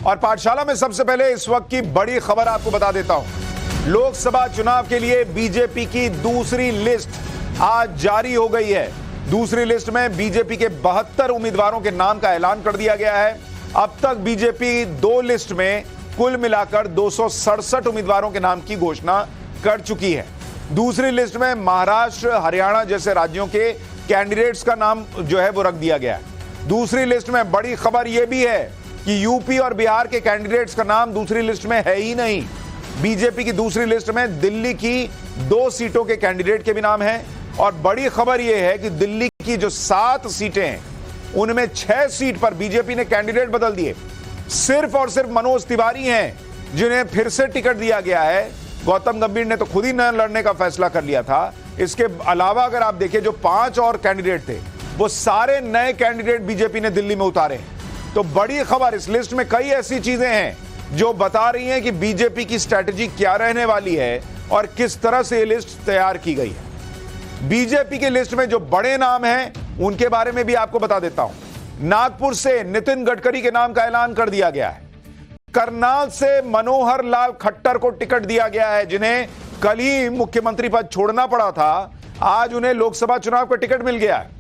और पाठशाला में सबसे पहले इस वक्त की बड़ी खबर आपको बता देता हूं। लोकसभा चुनाव के लिए बीजेपी की दूसरी लिस्ट आज जारी हो गई है। दूसरी लिस्ट में बीजेपी के 72 उम्मीदवारों के नाम का ऐलान कर दिया गया है। अब तक बीजेपी दो लिस्ट में कुल मिलाकर 267 उम्मीदवारों के नाम की घोषणा कर चुकी है। दूसरी लिस्ट में महाराष्ट्र, हरियाणा जैसे राज्यों के कैंडिडेट्स का नाम जो है वो रख दिया गया है। दूसरी लिस्ट में बड़ी खबर यह भी है कि यूपी और बिहार के कैंडिडेट्स का नाम दूसरी लिस्ट में है ही नहीं। बीजेपी की दूसरी लिस्ट में दिल्ली की 2 सीटों के कैंडिडेट के भी नाम हैं और बड़ी खबर यह है कि दिल्ली की जो 7 सीटें हैं उनमें 6 सीट पर बीजेपी ने कैंडिडेट बदल दिए। सिर्फ और सिर्फ मनोज तिवारी हैं जिन्हें फिर से टिकट दिया गया है। गौतम गंभीर ने तो खुद ही न लड़ने का फैसला कर लिया था। इसके अलावा अगर आप देखें जो 5 और कैंडिडेट थे वो सारे नए कैंडिडेट बीजेपी ने दिल्ली में उतारे हैं। तो बड़ी खबर, इस लिस्ट में कई ऐसी चीजें हैं जो बता रही हैं कि बीजेपी की स्ट्रैटेजी क्या रहने वाली है और किस तरह से ये लिस्ट तैयार की गई है। बीजेपी की लिस्ट में जो बड़े नाम हैं उनके बारे में भी आपको बता देता हूं। नागपुर से नितिन गडकरी के नाम का ऐलान कर दिया गया है। करनाल से मनोहर लाल खट्टर को टिकट दिया गया है, जिन्हें कल ही मुख्यमंत्री पद छोड़ना पड़ा था। आज उन्हें लोकसभा चुनाव का टिकट मिल गया है।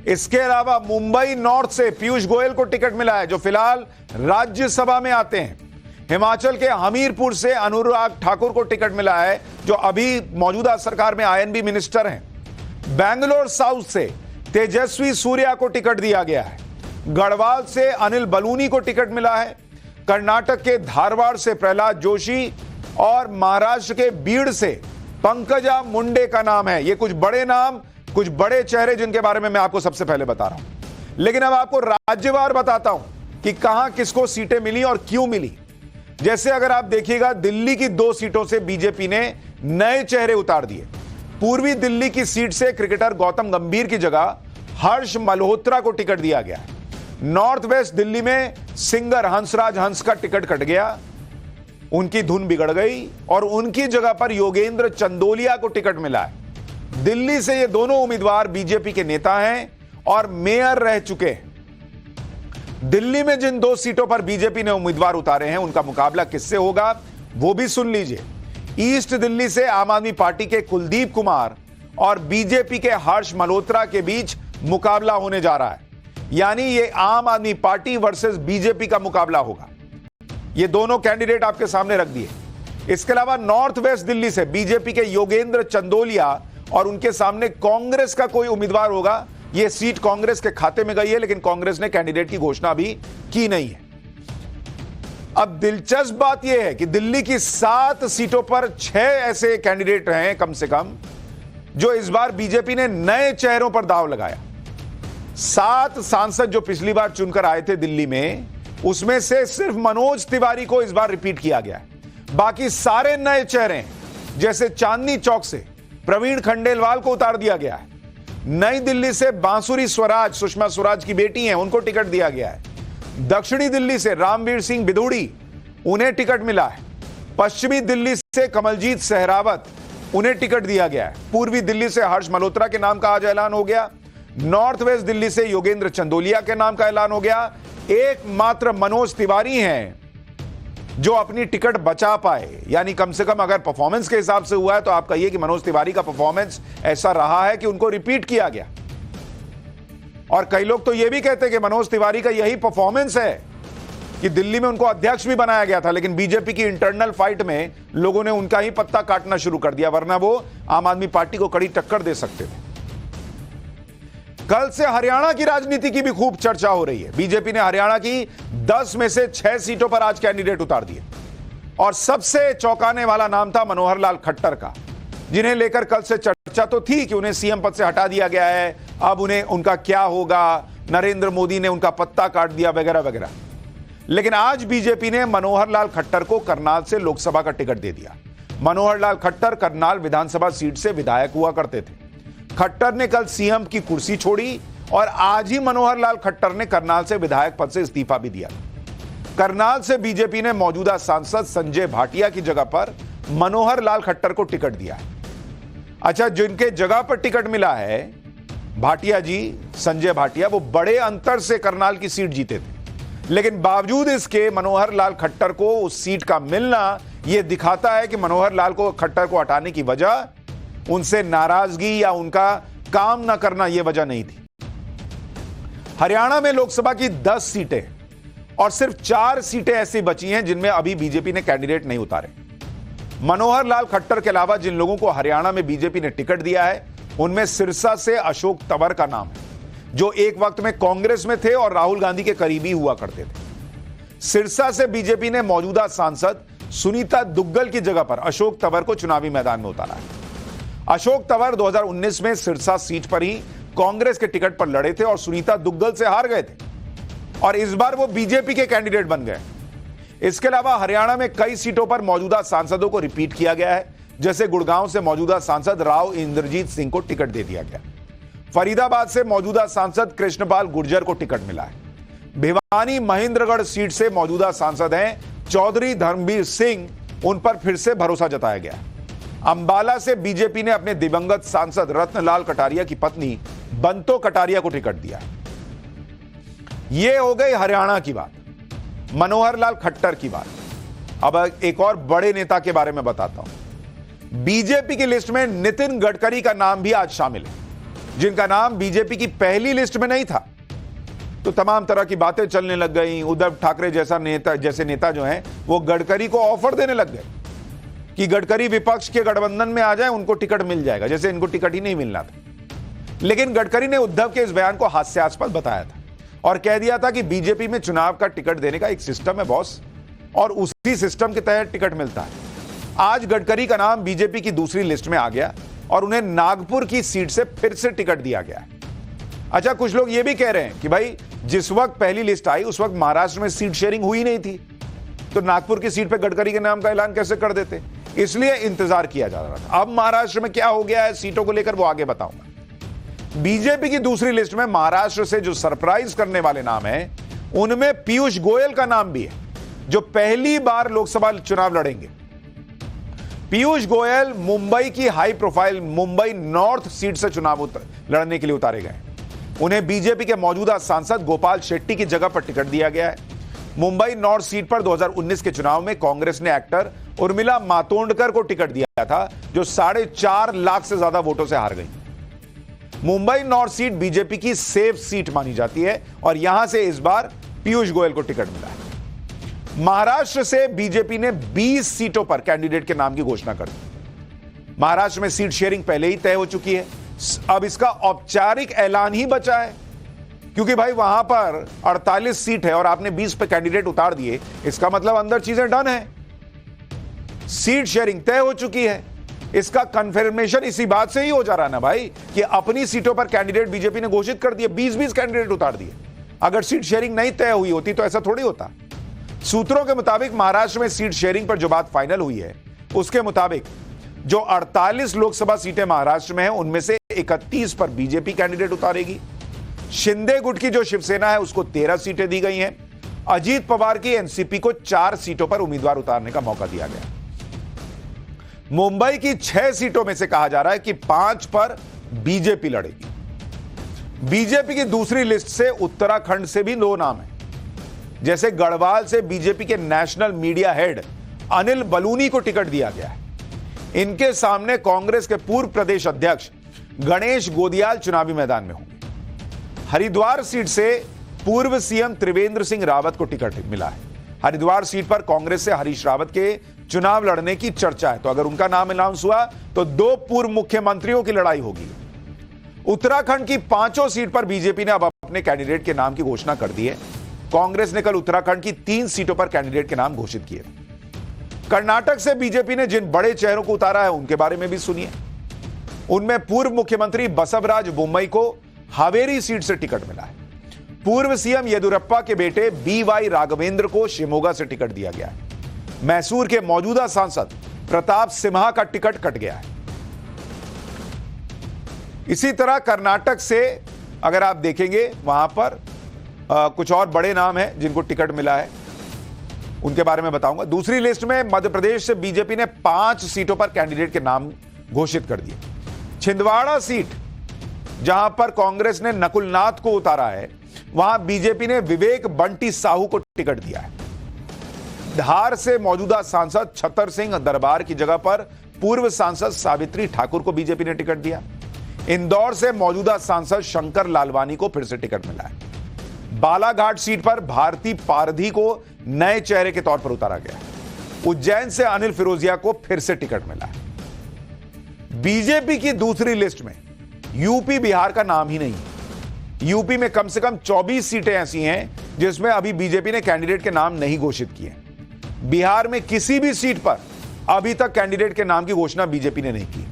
इसके अलावा मुंबई नॉर्थ से पीयूष गोयल को टिकट मिला है, जो फिलहाल राज्यसभा में आते हैं। हिमाचल के हमीरपुर से अनुराग ठाकुर को टिकट मिला है, जो अभी मौजूदा सरकार में आईएनबी मिनिस्टर हैं। बेंगलोर साउथ से तेजस्वी सूर्या को टिकट दिया गया है। गढ़वाल से अनिल बलूनी को टिकट मिला है। कर्नाटक के धारवाड़ से प्रहलाद जोशी और महाराष्ट्र के बीड़ से पंकजा मुंडे का नाम है। ये कुछ बड़े नाम, कुछ बड़े चेहरे जिनके बारे में मैं आपको सबसे पहले बता रहा हूं। लेकिन अब आपको राज्यवार बताता हूं कि कहां किसको सीटें मिली और क्यों मिली। जैसे अगर आप देखिएगा, दिल्ली की 2 सीटों से बीजेपी ने नए चेहरे उतार दिए। पूर्वी दिल्ली की सीट से क्रिकेटर गौतम गंभीर की जगह हर्ष मल्होत्रा को टिकट दिया गया। नॉर्थ वेस्ट दिल्ली में सिंगर हंसराज हंस का टिकट कट गया, उनकी धुन बिगड़ गई और उनकी जगह पर योगेंद्र चंदोलिया को टिकट मिला है। दिल्ली से ये दोनों उम्मीदवार बीजेपी के नेता हैं और मेयर रह चुके हैं। दिल्ली में जिन 2 सीटों पर बीजेपी ने उम्मीदवार उतारे हैं उनका मुकाबला किससे होगा वो भी सुन लीजिए। ईस्ट दिल्ली से आम आदमी पार्टी के कुलदीप कुमार और बीजेपी के हर्ष मल्होत्रा के बीच मुकाबला होने जा रहा है। यानी ये आम आदमी पार्टी वर्सेस बीजेपी का मुकाबला होगा। ये दोनों कैंडिडेट आपके सामने रख दिए। इसके अलावा नॉर्थ वेस्ट दिल्ली से बीजेपी के योगेंद्र चंदोलिया और उनके सामने कांग्रेस का कोई उम्मीदवार होगा। यह सीट कांग्रेस के खाते में गई है, लेकिन कांग्रेस ने कैंडिडेट की घोषणा भी की नहीं है। अब दिलचस्प बात यह है कि दिल्ली की 7 सीटों पर 6 ऐसे कैंडिडेट हैं कम से कम, जो इस बार बीजेपी ने नए चेहरों पर दांव लगाया। 7 सांसद जो पिछली बार चुनकर आए थे दिल्ली में, उसमें से सिर्फ मनोज तिवारी को इस बार रिपीट किया गया है। बाकी सारे नए चेहरे हैं। जैसे चांदनी चौक से प्रवीण खंडेलवाल को उतार दिया गया है। नई दिल्ली से बांसुरी स्वराज, सुषमा स्वराज की बेटी हैं, उनको टिकट दिया गया है। दक्षिणी दिल्ली से रामवीर सिंह बिधूड़ी, उन्हें टिकट मिला है। पश्चिमी दिल्ली से कमलजीत सहरावत, उन्हें टिकट दिया गया है। पूर्वी दिल्ली से हर्ष मल्होत्रा के नाम का आज ऐलान हो गया। नॉर्थ वेस्ट दिल्ली से योगेंद्र चंदोलिया के नाम का ऐलान हो गया। एकमात्र मनोज तिवारी हैं जो अपनी टिकट बचा पाए। यानी कम से कम अगर परफॉर्मेंस के हिसाब से हुआ है तो आप कहिए कि मनोज तिवारी का परफॉर्मेंस ऐसा रहा है कि उनको रिपीट किया गया। और कई लोग तो यह भी कहते हैं कि मनोज तिवारी का यही परफॉर्मेंस है कि दिल्ली में उनको अध्यक्ष भी बनाया गया था, लेकिन बीजेपी की इंटरनल फाइट में लोगों ने उनका ही पत्ता काटना शुरू कर दिया, वरना वो आम आदमी पार्टी को कड़ी टक्कर दे सकते थे। कल से हरियाणा की राजनीति की भी खूब चर्चा हो रही है। बीजेपी ने हरियाणा की 10 में से 6 सीटों पर आज कैंडिडेट उतार दिए और सबसे चौंकाने वाला नाम था मनोहर लाल खट्टर का, जिन्हें लेकर कल से चर्चा तो थी कि उन्हें सीएम पद से हटा दिया गया है, अब उन्हें उनका क्या होगा, नरेंद्र मोदी ने उनका पत्ता काट दिया वगैरह वगैरह। लेकिन आज बीजेपी ने मनोहर लाल खट्टर को करनाल से लोकसभा का टिकट दे दिया। मनोहर लाल खट्टर करनाल विधानसभा सीट से विधायक हुआ करते थे। खट्टर ने कल सीएम की कुर्सी छोड़ी और आज ही मनोहर लाल खट्टर ने करनाल से विधायक पद से इस्तीफा भी दिया। करनाल से बीजेपी ने मौजूदा सांसद संजय भाटिया की जगह पर मनोहर लाल खट्टर को टिकट दिया है। अच्छा, जिनके जगह पर टिकट मिला है भाटिया जी, संजय भाटिया, वो बड़े अंतर से करनाल की सीट जीते थे। लेकिन बावजूद इसके मनोहर लाल खट्टर को उस सीट का मिलना यह दिखाता है कि मनोहर लाल को खट्टर को हटाने की वजह उनसे नाराजगी या उनका काम ना करना यह वजह नहीं थी। हरियाणा में लोकसभा की 10 सीटें और सिर्फ 4 सीटें ऐसी बची हैं जिनमें अभी बीजेपी ने कैंडिडेट नहीं उतारे। मनोहर लाल खट्टर के अलावा जिन लोगों को हरियाणा में बीजेपी ने टिकट दिया है उनमें सिरसा से अशोक तंवर का नाम है, जो एक वक्त में कांग्रेस में थे और राहुल गांधी के करीबी हुआ करते थे। सिरसा से बीजेपी ने मौजूदा सांसद सुनीता दुग्गल की जगह पर अशोक तंवर को चुनावी मैदान में उतारा है। अशोक तंवर 2019 में सिरसा सीट पर ही कांग्रेस के टिकट पर लड़े थे और सुनीता दुग्गल से हार गए थे और इस बार वो बीजेपी के कैंडिडेट बन गए। इसके अलावा हरियाणा में कई सीटों पर मौजूदा सांसदों को रिपीट किया गया है, जैसे गुड़गांव से मौजूदा सांसद राव इंद्रजीत सिंह को टिकट दे दिया गया। फरीदाबाद से मौजूदा सांसद कृष्णपाल गुर्जर को टिकट मिला है। भिवानी महेंद्रगढ़ सीट से मौजूदा सांसद हैं चौधरी धर्मवीर सिंह, उन पर फिर से भरोसा जताया गया। अंबाला से बीजेपी ने अपने दिवंगत सांसद रत्नलाल कटारिया की पत्नी बंतो कटारिया को टिकट दिया। यह हो गई हरियाणा की बात, मनोहर लाल खट्टर की बात। अब एक और बड़े नेता के बारे में बताता हूं। बीजेपी की लिस्ट में नितिन गडकरी का नाम भी आज शामिल है, जिनका नाम बीजेपी की पहली लिस्ट में नहीं था। तो तमाम तरह की बातें चलने लग गई। उद्धव ठाकरे जैसे नेता जो हैं वो गडकरी को ऑफर देने लग गए कि गडकरी विपक्ष के गठबंधन में आ जाए, उनको टिकट मिल जाएगा, जैसे इनको टिकट ही नहीं मिलना था। लेकिन गडकरी ने उद्धव के इस बयान को हास्यास्पद बताया था और कह दिया था कि बीजेपी में चुनाव का टिकट देने का एक सिस्टम है बॉस, और उसी सिस्टम के तहत टिकट मिलता है। आज गडकरी का नाम बीजेपी की दूसरी लिस्ट में आ गया और उन्हें नागपुर की सीट से फिर से टिकट दिया गया है। अच्छा, कुछ लोग यह भी कह रहे हैं कि भाई जिस वक्त पहली लिस्ट आई उस वक्त महाराष्ट्र में सीट शेयरिंग हुई नहीं थी, तो नागपुर की सीट पर गडकरी के नाम का ऐलान कैसे कर देते, इसलिए इंतजार किया जा रहा था। अब महाराष्ट्र में क्या हो गया है सीटों को लेकर वो आगे बताऊंगा। बीजेपी की दूसरी लिस्ट में महाराष्ट्र से जो सरप्राइज करने वाले नाम हैं उनमें पीयूष गोयल का नाम भी है, जो पहली बार लोकसभा चुनाव लड़ेंगे। पीयूष गोयल मुंबई की high profile Mumbai north seat से चुनाव लड़ने के लिए उतारे गए। उन्हें बीजेपी के मौजूदा सांसद गोपाल शेट्टी की जगह पर टिकट दिया गया है। मुंबई नॉर्थ सीट पर 2019 के चुनाव में कांग्रेस ने एक्टर उर्मिला मातोंडकर को टिकट दिया था, जो 4.5 लाख से ज्यादा वोटों से हार गई। मुंबई नॉर्थ सीट बीजेपी की सेफ सीट मानी जाती है और यहां से इस बार पीयूष गोयल को टिकट मिला है। महाराष्ट्र से बीजेपी ने 20 सीटों पर कैंडिडेट के नाम की घोषणा कर दी। महाराष्ट्र में सीट शेयरिंग पहले ही तय हो चुकी है, अब इसका औपचारिक ऐलान ही बचा है, क्योंकि भाई वहां पर 48 सीट है और आपने 20 पे कैंडिडेट उतार दिए, इसका मतलब अंदर चीजें डन है, सीट शेयरिंग तय हो चुकी है। इसका कंफर्मेशन इसी बात से ही हो जा रहा है ना भाई, कि अपनी सीटों पर कैंडिडेट बीजेपी ने घोषित कर दिए, 20-20 कैंडिडेट उतार दिए। अगर सीट शेयरिंग नहीं तय हुई होती तो ऐसा थोड़ी होता। सूत्रों के मुताबिक महाराष्ट्र में सीट शेयरिंग पर जो बात फाइनल हुई है उसके मुताबिक जो 48 लोकसभा सीटें महाराष्ट्र में हैं उनमें से 31 पर बीजेपी कैंडिडेट उतारेगी। शिंदे गुट की जो शिवसेना है उसको 13 सीटें दी गई हैं। अजीत पवार की एनसीपी को 4 सीटों पर उम्मीदवार उतारने का मौका दिया गया। मुंबई की 6 सीटों में से कहा जा रहा है कि 5 पर बीजेपी लड़ेगी। बीजेपी की दूसरी लिस्ट से उत्तराखंड से भी 2 नाम हैं, जैसे गढ़वाल से बीजेपी के national media head Anil Baluni को टिकट दिया गया है। इनके सामने कांग्रेस के पूर्व प्रदेश अध्यक्ष गणेश गोदियाल चुनावी मैदान में होंगे। हरिद्वार सीट से पूर्व सीएम त्रिवेंद्र सिंह रावत को टिकट मिला है। हरिद्वार सीट पर कांग्रेस से हरीश रावत के चुनाव लड़ने की चर्चा है, तो अगर उनका नाम अनाउंस हुआ तो 2 पूर्व मुख्यमंत्रियों की लड़ाई होगी। उत्तराखंड की 5 सीट पर बीजेपी ने अब अपने कैंडिडेट के नाम की घोषणा कर दी है। कांग्रेस ने कल उत्तराखंड की 3 सीटों पर कैंडिडेट के नाम घोषित किए। कर्नाटक से बीजेपी ने जिन बड़े चेहरों को उतारा है उनके बारे में भी सुनिए। उनमें पूर्व मुख्यमंत्री बसवराज बोम्मई को हावेरी सीट से टिकट मिला है। पूर्व सीएम येदियुरप्पा के बेटे बीवाई राघवेंद्र को शिमोगा से टिकट दिया गया है। मैसूर के मौजूदा सांसद प्रताप सिम्हा का टिकट कट गया है। इसी तरह कर्नाटक से अगर आप देखेंगे वहां पर कुछ और बड़े नाम हैं जिनको टिकट मिला है, उनके बारे में बताऊंगा। दूसरी लिस्ट में मध्य प्रदेश से बीजेपी ने 5 सीटों पर कैंडिडेट के नाम घोषित कर दिए। छिंदवाड़ा सीट जहां पर कांग्रेस ने नकुल नाथ को उतारा है, वहां बीजेपी ने विवेक बंटी साहू को टिकट दिया है। धार से मौजूदा सांसद छतर सिंह दरबार की जगह पर पूर्व सांसद सावित्री ठाकुर को बीजेपी ने टिकट दिया। इंदौर से मौजूदा सांसद शंकर लालवानी को फिर से टिकट मिला है। बालाघाट सीट पर भारती पारधी को नए चेहरे के तौर पर उतारा गया। उज्जैन से अनिल फिरोजिया को फिर से टिकट मिला है। बीजेपी की दूसरी लिस्ट में यूपी बिहार का नाम ही नहीं है। यूपी में कम से कम 24 सीटें ऐसी हैं जिसमें अभी बीजेपी ने कैंडिडेट के नाम नहीं घोषित किए। बिहार में किसी भी सीट पर अभी तक कैंडिडेट के नाम की घोषणा बीजेपी ने नहीं की।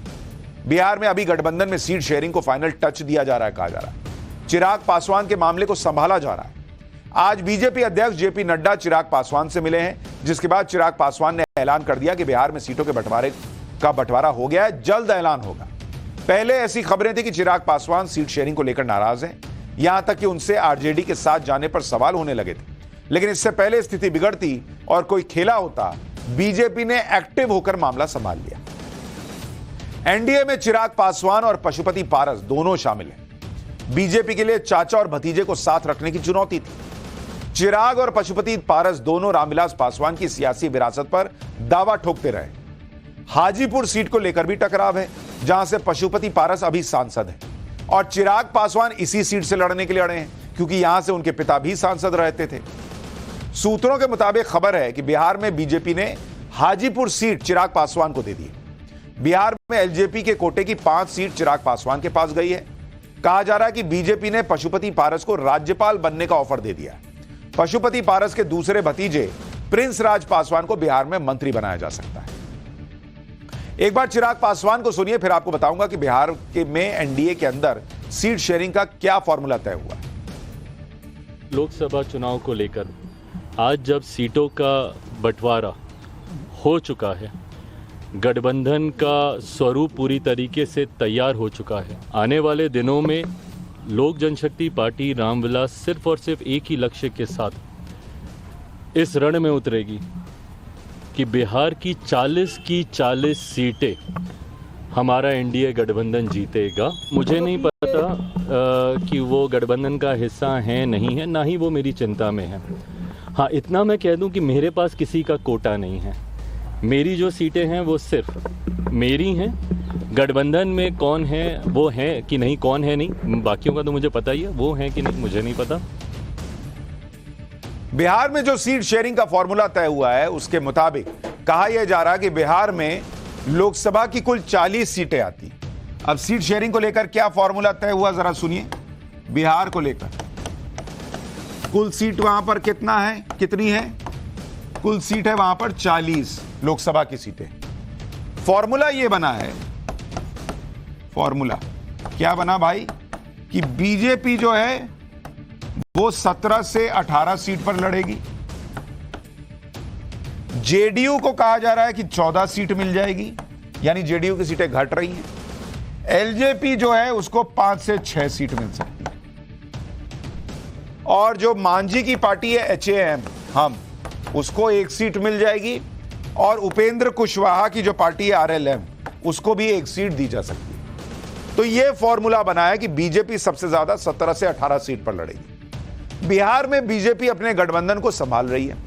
बिहार में अभी गठबंधन में सीट शेयरिंग को फाइनल टच दिया जा रहा है, कहा जा रहा है। चिराग पासवान के मामले को संभाला जा रहा है। आज बीजेपी अध्यक्ष जेपी नड्डा चिराग पासवान से मिले हैं, जिसके बाद चिराग पासवान ने ऐलान कर दिया कि बिहार में सीटों के बंटवारा हो गया है, जल्द ऐलान होगा। पहले ऐसी खबरें थी कि चिराग पासवान सीट शेयरिंग को लेकर नाराज हैं, यहां तक कि उनसे आरजेडी के साथ जाने पर सवाल होने लगे थे। लेकिन इससे पहले स्थिति बिगड़ती और कोई खेला होता, बीजेपी ने एक्टिव होकर मामला संभाल लिया। एनडीए में चिराग पासवान और पशुपति पारस दोनों शामिल हैं। बीजेपी के लिए चाचा और भतीजे को साथ रखने की चुनौती थी। चिराग और पशुपति पारस दोनों रामविलास पासवान की सियासी विरासत पर दावा ठोकते रहे। हाजीपुर सीट को लेकर भी टकराव है, जहां से पशुपति पारस अभी सांसद हैं और चिराग पासवान इसी सीट से लड़ने के लिए अड़े हैं, क्योंकि यहां से उनके पिता भी सांसद रहते थे। सूत्रों के मुताबिक खबर है कि बिहार में बीजेपी ने हाजीपुर सीट चिराग पासवान को दे दी। बिहार में एलजेपी के कोटे की 5 सीट चिराग पासवान के पास गई है। कहा जा रहा है कि बीजेपी ने पशुपति पारस को राज्यपाल बनने का ऑफर दे दिया। पशुपति पारस के दूसरे भतीजे प्रिंस राज पासवान को बिहार में मंत्री बनाया जा सकता है। एक बार चिराग पासवान को सुनिए, फिर आपको बताऊंगा कि बिहार में एनडीए के अंदर सीट शेयरिंग का क्या फॉर्मूला तय हुआ। लोकसभा चुनाव को लेकर आज जब सीटों का बंटवारा हो चुका है, गठबंधन का स्वरूप पूरी तरीके से तैयार हो चुका है। आने वाले दिनों में लोक जनशक्ति पार्टी रामविलास सिर्फ और सिर्फ एक ही लक्ष्य के साथ इस रण में उतरेगी कि बिहार की 40 सीटें हमारा एनडीए गठबंधन जीतेगा। मुझे नहीं पता कि वो गठबंधन का हिस्सा है नहीं है, ना ही वो मेरी चिंता में है। हाँ, इतना मैं कह दूं कि मेरे पास किसी का कोटा नहीं है। मेरी जो सीटें हैं वो सिर्फ मेरी हैं। गठबंधन में कौन है वो है कि नहीं, कौन है नहीं, बाकियों का तो मुझे पता ही है, वो है कि नहीं मुझे नहीं पता। बिहार में जो सीट शेयरिंग का फॉर्मूला तय हुआ है, उसके मुताबिक कहा यह जा रहा है कि बिहार में लोकसभा की कुल 40 सीटें आती। अब सीट शेयरिंग को लेकर क्या फॉर्मूला तय हुआ, जरा सुनिए। बिहार को लेकर कुल सीट वहां पर कितनी है? कुल सीट है वहां पर 40 लोकसभा की सीटें। फॉर्मूला ये बना है, फॉर्मूला क्या बना भाई, कि बीजेपी जो है वो 17 से 18 सीट पर लड़ेगी। जेडीयू को कहा जा रहा है कि 14 सीट मिल जाएगी, यानी जेडीयू की सीटें घट रही हैं। एलजेपी जो है उसको 5 से 6 सीट मिल सकती है। और जो मांझी की पार्टी है एचएएम, हम उसको 1 सीट मिल जाएगी। और उपेंद्र कुशवाहा की जो पार्टी है आरएलएम, उसको भी 1 सीट दी जा सकती है। तो यह फॉर्मूला बना है कि बीजेपी सबसे ज्यादा 17 से 18 सीट पर लड़ेगी। बिहार में बीजेपी अपने गठबंधन को संभाल रही है,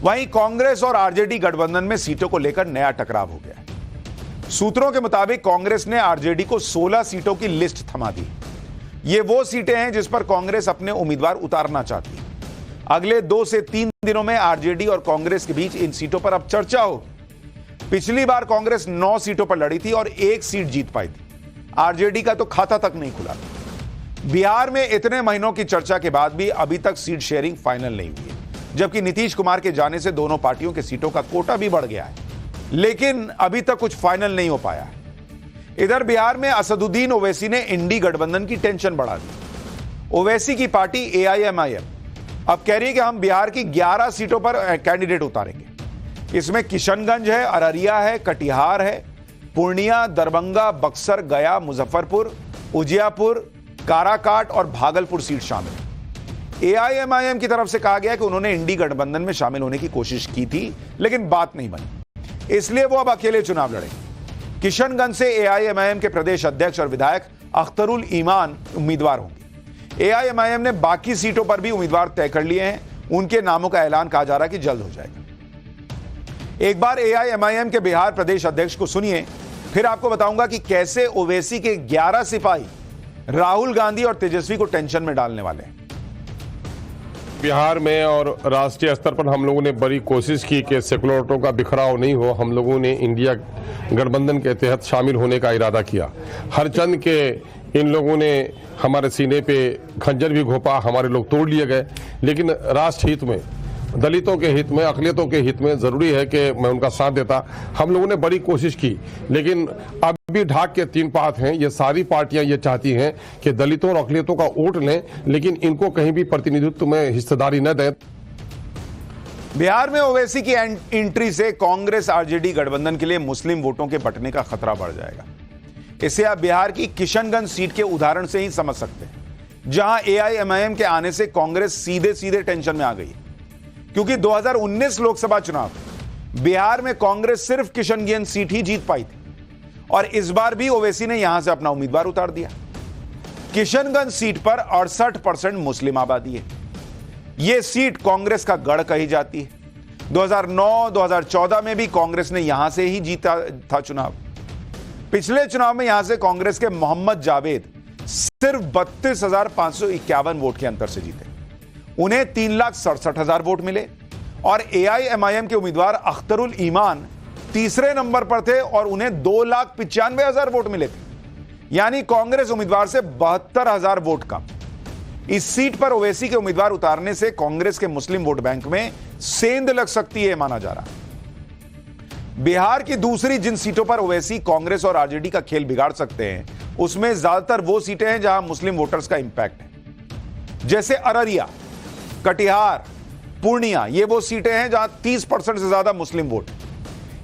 वहीं कांग्रेस और आरजेडी गठबंधन में सीटों को लेकर नया टकराव हो गया है। सूत्रों के मुताबिक कांग्रेस ने आरजेडी को 16 सीटों की लिस्ट थमा दी। ये वो सीटें हैं जिस पर कांग्रेस अपने उम्मीदवार उतारना चाहती है। अगले 2 से 3 दिनों में आरजेडी और कांग्रेस के बीच इन सीटों पर अब चर्चा होगी। पिछली बार कांग्रेस 9 सीटों पर लड़ी थी और 1 सीट जीत पाई थी। आरजेडी का तो खाता तक नहीं खुला। बिहार में इतने महीनों की चर्चा के बाद भी अभी तक सीट शेयरिंग फाइनल नहीं हुई है, जबकि नीतीश कुमार के जाने से दोनों पार्टियों के सीटों का कोटा भी बढ़ गया है, लेकिन अभी तक कुछ फाइनल नहीं हो पाया है। इधर बिहार में असदुद्दीन ओवैसी ने इंडी गठबंधन की टेंशन बढ़ा दी। ओवैसी की पार्टी एआईएमआईएम अब कह रही है कि हम बिहार की 11 सीटों पर कैंडिडेट उतारेंगे। इसमें किशनगंज है, अररिया है, कटिहार है, पूर्णिया, दरभंगा, बक्सर, गया, मुजफ्फरपुर, उजियापुर, काराकाट और भागलपुर सीट शामिल है। एआईएमआईएम की तरफ से कहा गया कि उन्होंने इंडी गठबंधन में शामिल होने की कोशिश की थी, लेकिन बात नहीं बनी, इसलिए वो अब अकेले चुनाव लड़ेंगे। किशनगंज से एआईएमआईएम के प्रदेश अध्यक्ष और विधायक अख्तरुल ईमान उम्मीदवार होंगी। एआईएमआईएम ने बाकी सीटों पर भी उम्मीदवार तय कर लिए हैं। उनके नामों का ऐलान कहा जा रहा है कि जल्द हो जाएगा। एक बार एआईएमआईएम के बिहार प्रदेश अध्यक्ष को सुनिए, फिर आपको बताऊंगा कि कैसे ओवैसी के 11 सिपाही राहुल गांधी और तेजस्वी को टेंशन में डालने वाले हैं। बिहार में और राष्ट्रीय स्तर पर हम लोगों ने बड़ी कोशिश की कि सेकुलर वोटों का बिखराव नहीं हो। हम लोगों ने इंडिया गठबंधन के तहत शामिल होने का इरादा किया। हर चंद के इन लोगों ने हमारे सीने पे खंजर भी घोंपा, हमारे लोग तोड़ लिए गए। लेकिन राष्ट्र हित में, दलितों के हित में, अक़लियतों के हित में ज़रूरी है कि मैं उनका साथ देता। हम लोगों ने बड़ी कोशिश की, लेकिन अब भी ढाक के 3 पात हैं। ये सारी पार्टियां ये चाहती हैं कि दलितों और अक़लियतों का वोट लें, लेकिन इनको कहीं भी प्रतिनिधित्व में हिस्सेदारी न दें। बिहार में ओवैसी की एंट्री से कांग्रेस आरजेडी गठबंधन के लिए मुस्लिम वोटों के बंटने का खतरा बढ़ जाएगा। इसे आप बिहार की किशनगंज सीट के उदाहरण से ही समझ सकते हैं, जहां एआईएमआईएम के आने से कांग्रेस सीधे सीधे टेंशन में आ गई, क्योंकि 2019 लोकसभा चुनाव बिहार में कांग्रेस सिर्फ किशनगंज सीट ही जीत पाई थी और इस बार भी ओवैसी ने यहां से अपना उम्मीदवार उतार दिया। किशनगंज सीट पर 68% मुस्लिम आबादी है। यह सीट कांग्रेस का गढ़ कही जाती है। 2009-2014 में भी कांग्रेस ने यहां से ही जीता था चुनाव। पिछले चुनाव में यहां से कांग्रेस के मोहम्मद जावेद सिर्फ 32,551 वोट के अंतर से जीते। उन्हें 3,67,000 वोट मिले और एआईएमआईएम के उम्मीदवार अख्तरुल ईमान तीसरे नंबर पर थे और उन्हें 2,95,000 वोट मिले थे। यानी कांग्रेस उम्मीदवार से 72,000 वोट कम। इस सीट पर ओवैसी के उम्मीदवार उतारने से कांग्रेस के मुस्लिम वोट बैंक में सेंध लग सकती है माना जा रहा। बिहार की दूसरी जिन सीटों पर ओवैसी कांग्रेस और आरजेडी का खेल बिगाड़ सकते हैं, उसमें ज्यादातर वो सीटें हैं जहां मुस्लिम वोटर्स का इंपैक्ट है, जैसे अररिया, कटिहार, पूर्णिया। ये वो सीटें हैं जहां 30% से ज्यादा मुस्लिम वोट।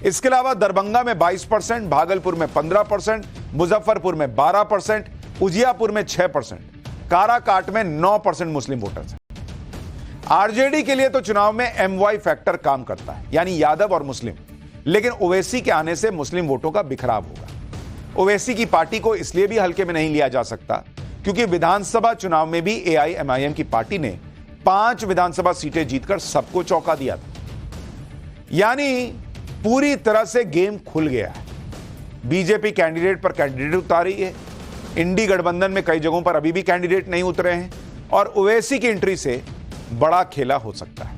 इसके अलावा दरभंगा में 22%, भागलपुर में 15%, मुजफ्फरपुर में 12%, उजियापुर में 6%, काराकाट में 9% मुस्लिम वोटर्स हैं। आरजेडी के लिए तो चुनाव में एमवाई फैक्टर काम करता है, यानी यादव और मुस्लिम। लेकिन ओवैसी के आने से मुस्लिम वोटों का बिखराव होगा। ओवैसी की पार्टी को इसलिए भी हल्के में नहीं लिया जा सकता क्योंकि विधानसभा चुनाव में भी एआईएमआईएम की पार्टी ने 5 विधानसभा सीटें जीतकर सबको चौंका दिया था। यानी पूरी तरह से गेम खुल गया है। बीजेपी कैंडिडेट पर कैंडिडेट उतारी है। इंडी गठबंधन में कई जगहों पर अभी भी कैंडिडेट नहीं उतरे हैं और ओवैसी की एंट्री से बड़ा खेला हो सकता है।